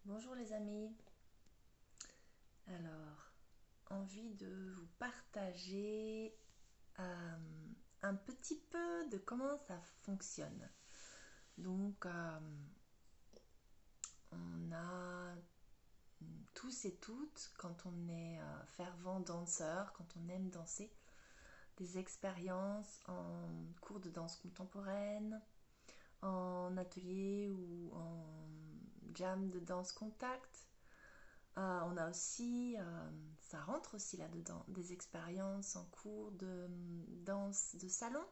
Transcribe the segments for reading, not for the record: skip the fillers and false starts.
Bonjour les amis. Alors, envie de vous partager un petit peu de comment ça fonctionne. Donc, on a tous et toutes, quand on est fervent danseur, quand on aime danser, des expériences en cours de danse contemporaine, en atelier ou en jam de danse contact. On a aussi, ça rentre aussi là-dedans, des expériences en cours de danse de salon,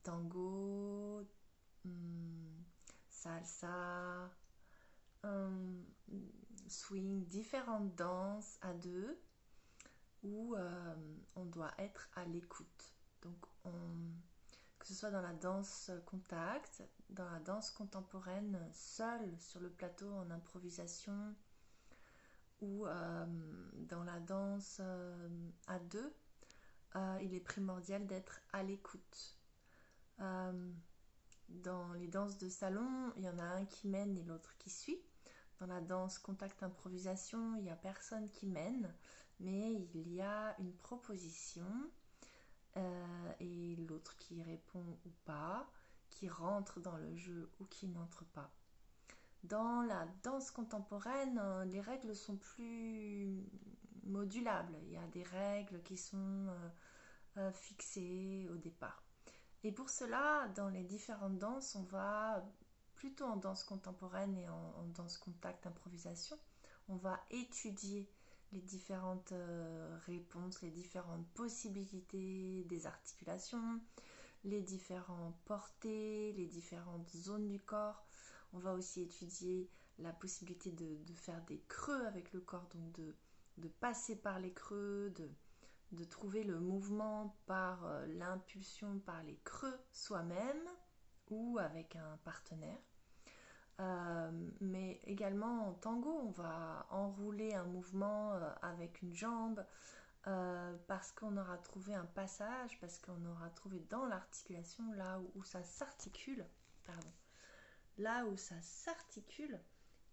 tango, hum, salsa, hum, swing, différentes danses à deux où on doit être à l'écoute. Donc, que ce soit dans la danse contact, dans la danse contemporaine, seule sur le plateau en improvisation, ou dans la danse à deux, il est primordial d'être à l'écoute. Dans les danses de salon, il y en a un qui mène et l'autre qui suit. Dans la danse contact improvisation, il n'y a personne qui mène, mais il y a une proposition et l'autre qui répond ou pas, qui rentre dans le jeu ou qui n'entre pas. Dans la danse contemporaine, les règles sont plus modulables. Il y a des règles qui sont fixées au départ. Et pour cela, dans les différentes danses, on va plutôt en danse contemporaine et en danse contact improvisation, on va étudier les différentes réponses, les différentes possibilités des articulations, les différentes portées, les différentes zones du corps. On va aussi étudier la possibilité de faire des creux avec le corps, donc de passer par les creux, de trouver le mouvement par l'impulsion, par les creux soi-même ou avec un partenaire. Mais également en tango, on va enrouler un mouvement avec une jambe parce qu'on aura trouvé un passage, parce qu'on aura trouvé dans l'articulation là où ça s'articule, pardon, là où ça s'articule,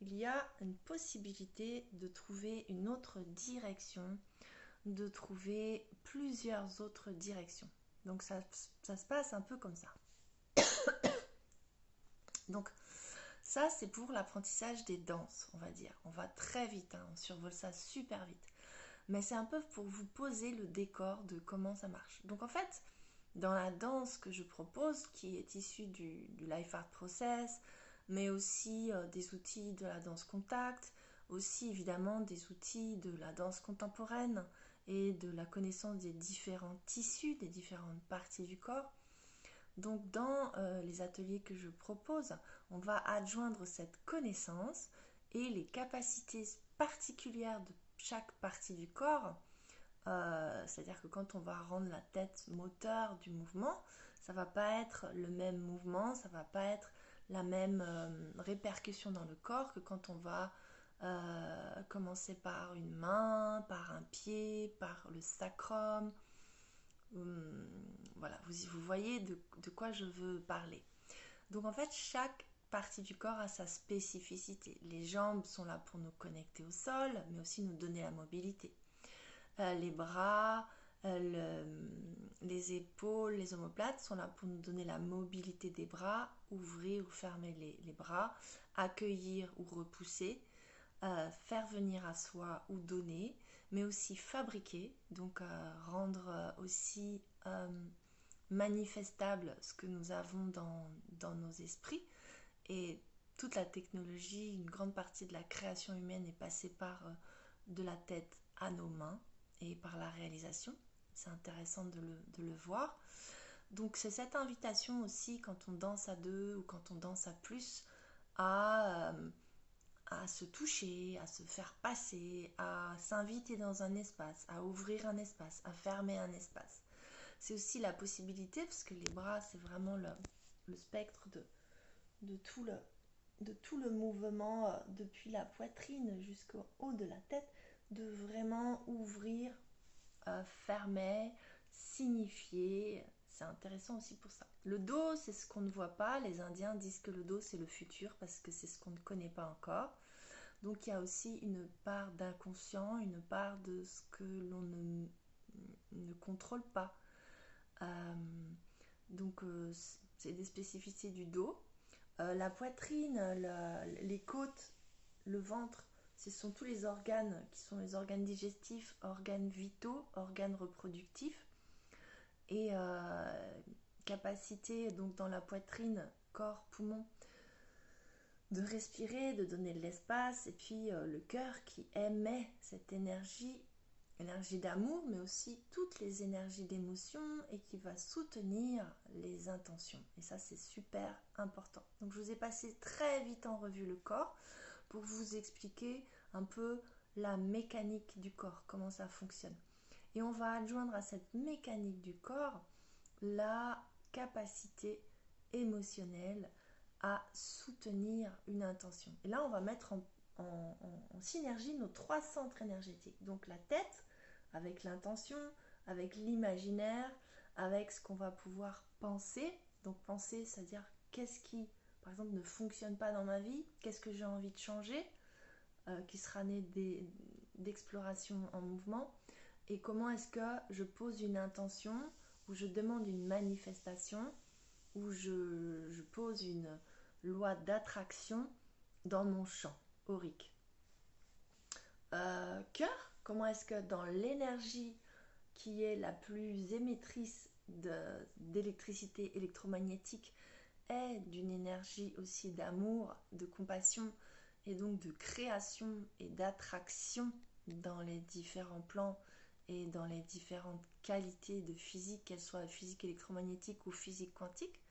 il y a une possibilité de trouver une autre direction, de trouver plusieurs autres directions. Donc ça se passe un peu comme ça. Donc ça c'est pour l'apprentissage des danses, on va dire. On va très vite, hein, on survole ça super vite. Mais c'est un peu pour vous poser le décor de comment ça marche. Donc en fait, dans la danse que je propose, qui est issue du Life Art Process, mais aussi des outils de la danse contact, aussi évidemment des outils de la danse contemporaine et de la connaissance des différents tissus, des différentes parties du corps. Donc dans les ateliers que je propose, on va adjoindre cette connaissance et les capacités particulières de chaque partie du corps. C'est-à-dire que quand on va rendre la tête moteur du mouvement, ça va pas être le même mouvement, ça va pas être la même répercussion dans le corps que quand on va commencer par une main, par un pied, par le sacrum. Voilà, vous voyez de quoi je veux parler. Donc en fait, chaque partie du corps a sa spécificité. Les jambes sont là pour nous connecter au sol, mais aussi nous donner la mobilité. Les bras, les épaules, les omoplates sont là pour nous donner la mobilité des bras, ouvrir ou fermer les bras, accueillir ou repousser, faire venir à soi ou donner, mais aussi fabriquer, donc rendre aussi manifestable ce que nous avons dans nos esprits. Et toute la technologie, une grande partie de la création humaine est passée par de la tête à nos mains et par la réalisation. C'est intéressant de le voir. Donc c'est cette invitation aussi quand on danse à deux ou quand on danse à plus à se toucher, à se faire passer, à s'inviter dans un espace, à ouvrir un espace, à fermer un espace. C'est aussi la possibilité, parce que les bras c'est vraiment le spectre de, tout le, de tout le mouvement depuis la poitrine jusqu'au haut de la tête, de vraiment ouvrir, fermer, signifier. C'est intéressant aussi pour ça. Le dos, c'est ce qu'on ne voit pas. Les Indiens disent que le dos, c'est le futur parce que c'est ce qu'on ne connaît pas encore. Donc il y a aussi une part d'inconscient, une part de ce que l'on ne contrôle pas. Euh, donc c'est des spécificités du dos. La poitrine, les côtes, le ventre, ce sont tous les organes qui sont les organes digestifs, organes vitaux, organes reproductifs. Et capacité donc dans la poitrine, corps, poumons, de respirer, de donner de l'espace, et puis le cœur qui émet cette énergie, énergie d'amour, mais aussi toutes les énergies d'émotion et qui va soutenir les intentions. Et ça, c'est super important. Donc, je vous ai passé très vite en revue le corps pour vous expliquer un peu la mécanique du corps, comment ça fonctionne. Et on va adjoindre à cette mécanique du corps la capacité émotionnelle à soutenir une intention. Et là, on va mettre en synergie nos 3 centres énergétiques. Donc la tête, avec l'intention, avec l'imaginaire, avec ce qu'on va pouvoir penser. Donc penser, c'est-à-dire qu'est-ce qui, par exemple, ne fonctionne pas dans ma vie, qu'est-ce que j'ai envie de changer, qui sera né d'exploration en mouvement, et comment est-ce que je pose une intention, ou je demande une manifestation, ou je pose une loi d'attraction dans mon champ aurique. Cœur, comment est-ce que dans l'énergie qui est la plus émettrice d'électricité électromagnétique est d'une énergie aussi d'amour, de compassion et donc de création et d'attraction dans les différents plans et dans les différentes qualités de physique, qu'elles soient physique électromagnétique ou physique quantique.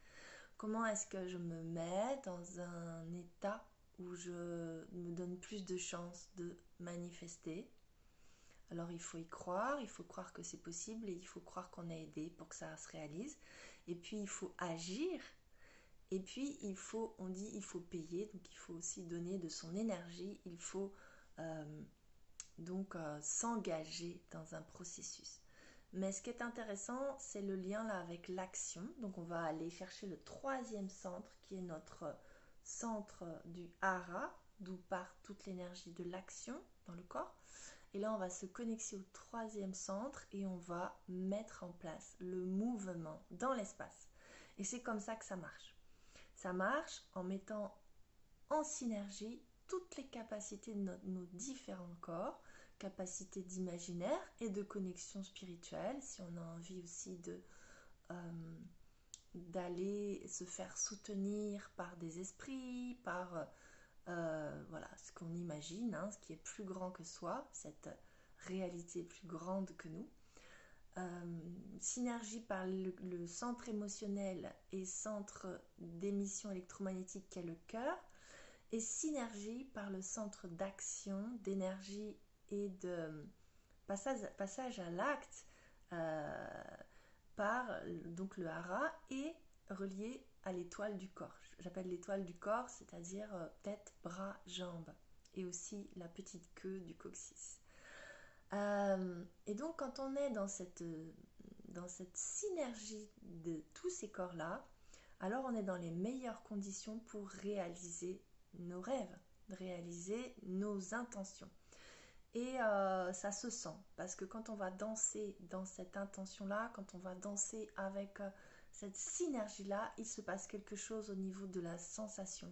Comment est-ce que je me mets dans un état où je me donne plus de chances de manifester? Alors il faut y croire, il faut croire que c'est possible et il faut croire qu'on est aidé pour que ça se réalise. Et puis il faut agir. Et puis on dit il faut payer, donc il faut aussi donner de son énergie, il faut s'engager dans un processus. Mais ce qui est intéressant, c'est le lien là avec l'action. Donc on va aller chercher le 3e centre qui est notre centre du hara, d'où part toute l'énergie de l'action dans le corps. Et là on va se connecter au 3e centre et on va mettre en place le mouvement dans l'espace. Et c'est comme ça que ça marche. Ça marche en mettant en synergie toutes les capacités de nos différents corps, capacité d'imaginaire et de connexion spirituelle, si on a envie aussi d'aller se faire soutenir par des esprits, par voilà, ce qu'on imagine, hein, ce qui est plus grand que soi, cette réalité plus grande que nous. Synergie par le centre émotionnel et centre d'émission électromagnétique qu'est le cœur, et synergie par le centre d'action, d'énergie et de passage à l'acte par donc le hara et relié à l'étoile du corps. J'appelle l'étoile du corps, c'est-à-dire tête, bras, jambes, et aussi la petite queue du coccyx. Et donc quand on est dans cette synergie de tous ces corps-là, alors on est dans les meilleures conditions pour réaliser nos rêves, réaliser nos intentions. Et ça se sent, parce que quand on va danser dans cette intention-là, quand on va danser avec cette synergie-là, il se passe quelque chose au niveau de la sensation.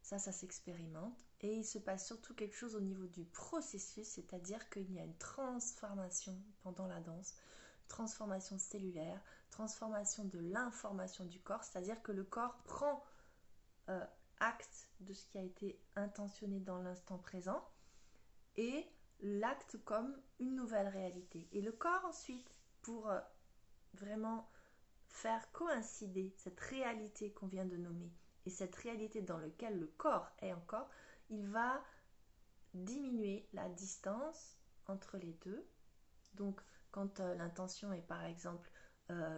Ça s'expérimente. Et il se passe surtout quelque chose au niveau du processus, c'est-à-dire qu'il y a une transformation pendant la danse, transformation cellulaire, transformation de l'information du corps, c'est-à-dire que le corps prend acte de ce qui a été intentionné dans l'instant présent et l'acte comme une nouvelle réalité. Et le corps ensuite, pour vraiment faire coïncider cette réalité qu'on vient de nommer et cette réalité dans laquelle le corps est encore, il va diminuer la distance entre les deux. Donc quand l'intention est par exemple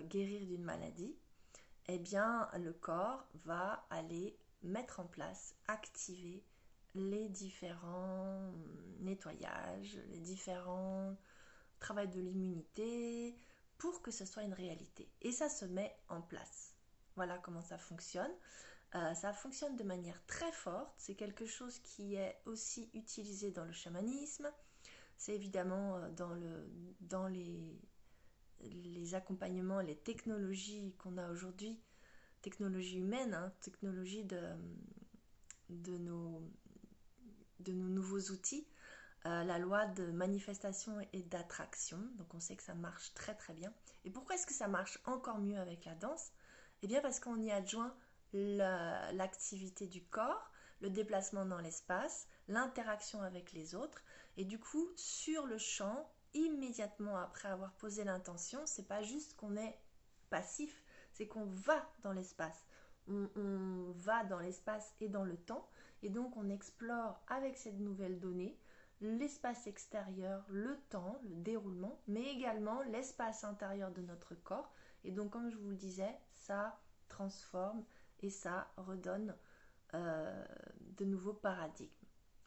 guérir d'une maladie, eh bien le corps va aller mettre en place, activer les différents nettoyages, les différents travaux de l'immunité pour que ce soit une réalité. Et ça se met en place. Voilà comment ça fonctionne. Ça fonctionne de manière très forte. C'est quelque chose qui est aussi utilisé dans le chamanisme. C'est évidemment dans les accompagnements, les technologies qu'on a aujourd'hui, technologies humaines, hein, technologies de nos nouveaux outils, la loi de manifestation et d'attraction. Donc on sait que ça marche très très bien. Et pourquoi est-ce que ça marche encore mieux avec la danse? Eh bien parce qu'on y adjoint l'activité du corps, le déplacement dans l'espace, l'interaction avec les autres. Et du coup, sur le champ, immédiatement après avoir posé l'intention, c'est pas juste qu'on est passif, c'est qu'on va dans l'espace. On va dans l'espace et dans le temps, et donc on explore avec cette nouvelle donnée l'espace extérieur, le temps, le déroulement, mais également l'espace intérieur de notre corps. Et donc, comme je vous le disais, ça transforme et ça redonne de nouveaux paradigmes.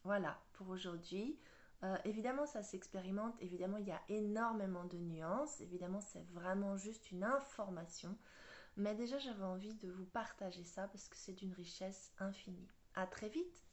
Voilà pour aujourd'hui. Évidemment, ça s'expérimente. Évidemment, il y a énormément de nuances. Évidemment, c'est vraiment juste une information. Mais déjà, j'avais envie de vous partager ça parce que c'est d'une richesse infinie. À très vite!